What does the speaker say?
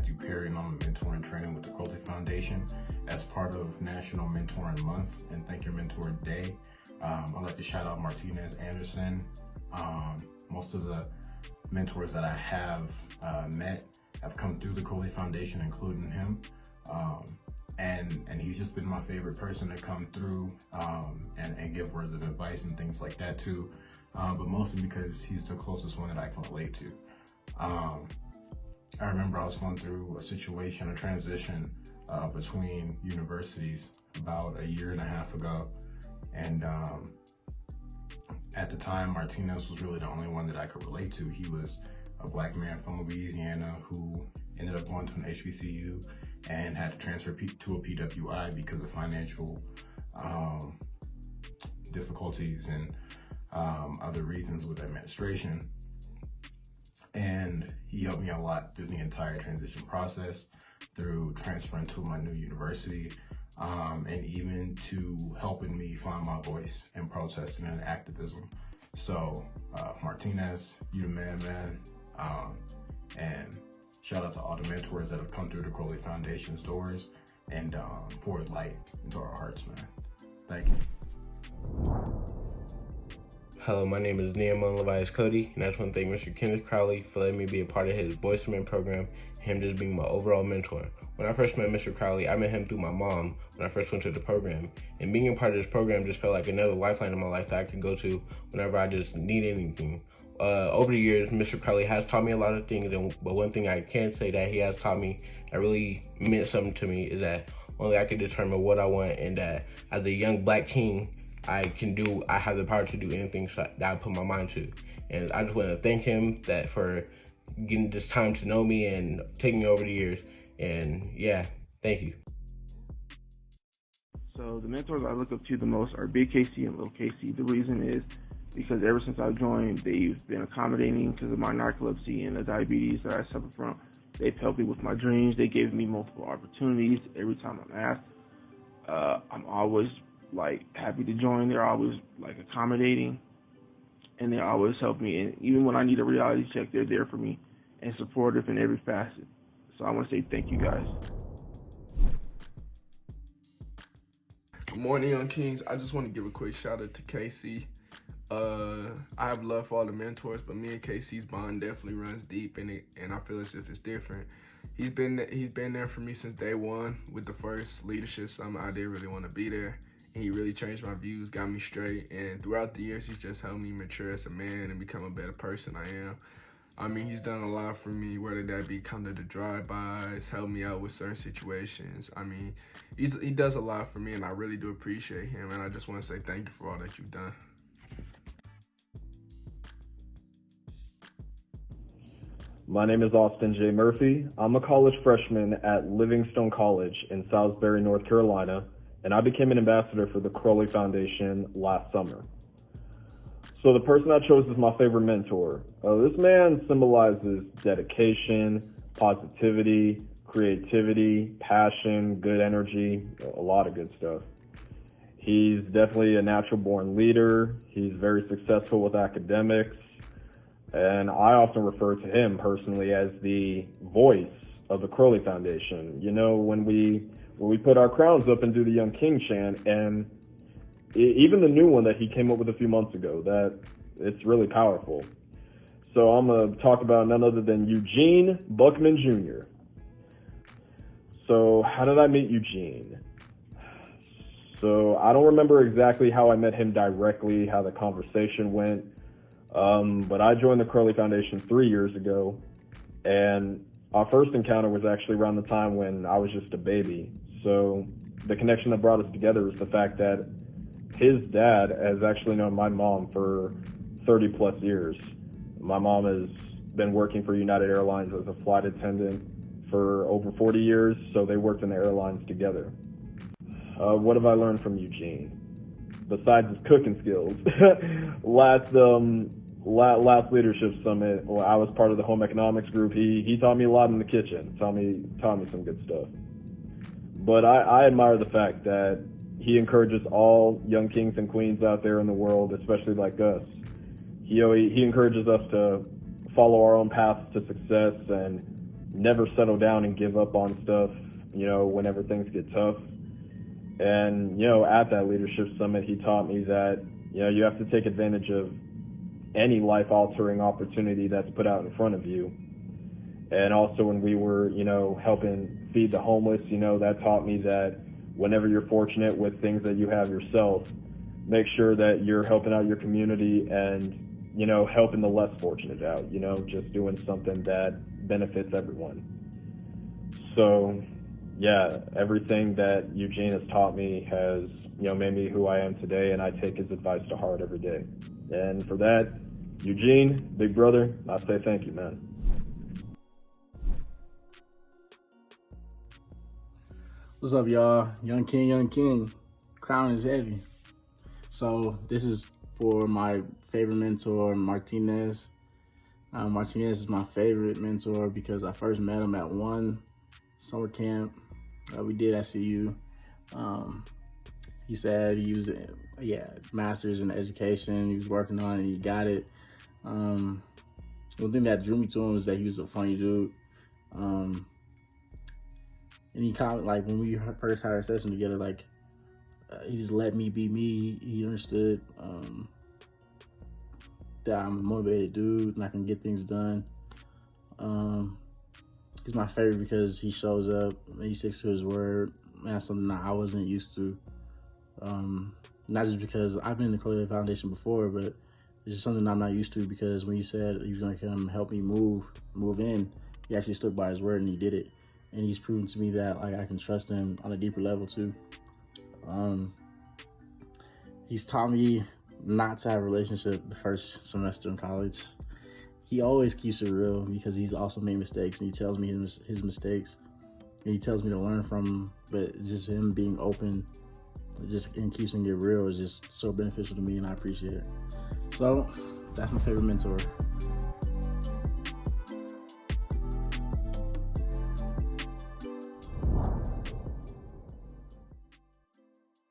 Matthew Perry, and I'm a mentor in training with the Crowley Foundation as part of National Mentoring Month and Thank Your Mentor Day. I'd like to shout out Martinez Anderson. Most of the mentors that I have met have come through the Crowley Foundation, including him. And he's just been my favorite person to come through and give words of advice and things like that too. But mostly because he's the closest one that I can relate to. I remember I was going through a transition between universities about a year and a half ago. And at the time, Martinez was really the only one that I could relate to. He was a black man from Louisiana who ended up going to an HBCU and had to transfer to a PWI because of financial difficulties and other reasons with administration. And he helped me a lot through the entire transition process, through transferring to my new university, and even to helping me find my voice in protesting and activism. So Martinez, you the man. And shout out to all the mentors that have come through the Crowley Foundation's doors and poured light into our hearts, man. Thank you. Hello, my name is Nehemiah Levias Cody, and I just want to thank Mr. Kenneth Crowley for letting me be a part of his Boys to Men program, and him just being my overall mentor. When I first met Mr. Crowley, I met him through my mom when I first went to the program, and being a part of this program just felt like another lifeline in my life that I could go to whenever I just need anything. Over the years, Mr. Crowley has taught me a lot of things, but one thing I can say that he has taught me that really meant something to me is that only I can determine what I want, and that as a young black king, I have the power to do anything that I put my mind to. And I just want to thank him for getting this time to know me and taking me over the years. And yeah, thank you. So the mentors I look up to the most are Big KC and Little KC. The reason is because ever since I joined, they've been accommodating because of my narcolepsy and the diabetes that I suffer from. They've helped me with my dreams. They gave me multiple opportunities every time I'm asked. I'm always happy to join. They're always accommodating, and they always help me. And even when I need a reality check, they're there for me and supportive in every facet. So I want to say thank you, guys. Good morning, Young Kings. I just want to give a quick shout out to KC. I have love for all the mentors, but me and KC's bond definitely runs deep, and I feel as if it's different. He's been there for me since day one with the first leadership summit. I didn't really want to be there. And he really changed my views, got me straight, and throughout the years, he's just helped me mature as a man and become a better person I am. I mean, he's done a lot for me, whether that be come to the drive-bys, help me out with certain situations. I mean, he does a lot for me, and I really do appreciate him, and I just want to say thank you for all that you've done. My name is Austin J. Murphy. I'm a college freshman at Livingstone College in Salisbury, North Carolina, and I became an ambassador for the Crowley Foundation last summer. So the person I chose as my favorite mentor, this man symbolizes dedication, positivity, creativity, passion, good energy, a lot of good stuff. He's definitely a natural born leader. He's very successful with academics. And I often refer to him personally as the voice of the Crowley Foundation. You know, when we put our crowns up and do the Young King chant, and even the new one that he came up with a few months ago, that it's really powerful. So I'm going to talk about none other than Eugene Buckman Jr. So how did I meet Eugene? So I don't remember exactly how I met him directly, how the conversation went, but I joined the Crowley Foundation 3 years ago, and our first encounter was actually around the time when I was just a baby. So the connection that brought us together is the fact that his dad has actually known my mom for 30 plus years. My mom has been working for United Airlines as a flight attendant for over 40 years, so they worked in the airlines together. What have I learned from Eugene? Besides his cooking skills. Last leadership summit, I was part of the home economics group. He taught me a lot in the kitchen, taught me some good stuff. But I admire the fact that he encourages all young kings and queens out there in the world, especially like us. He encourages us to follow our own paths to success and never settle down and give up on stuff, whenever things get tough. And, at that leadership summit, he taught me that, you have to take advantage of any life-altering opportunity that's put out in front of you. And also when we were, helping feed the homeless, that taught me that whenever you're fortunate with things that you have yourself, make sure that you're helping out your community and, helping the less fortunate out, just doing something that benefits everyone. So, yeah, everything that Eugene has taught me has, made me who I am today, and I take his advice to heart every day. And for that, Eugene, big brother, I say thank you, man. What's up, y'all? Young King. Crown is heavy. So this is for my favorite mentor, Martinez. Martinez is my favorite mentor because I first met him at one summer camp we did at CU. He said he was, master's in education. He was working on it and he got it. One thing that drew me to him was that he was a funny dude. And he kind of, when we first had our session together, he just let me be me. He understood that I'm a motivated dude and I can get things done. He's my favorite because he shows up and he sticks to his word. And that's something that I wasn't used to. Not just because I've been in the Coley Foundation before, but it's just something I'm not used to because when he said he was going to come help me move in, he actually stood by his word and he did it. And he's proven to me that I can trust him on a deeper level too. He's taught me not to have a relationship the first semester in college. He always keeps it real because he's also made mistakes and he tells me his mistakes and he tells me to learn from him. But just him being open and keeping it real is just so beneficial to me and I appreciate it. So that's my favorite mentor.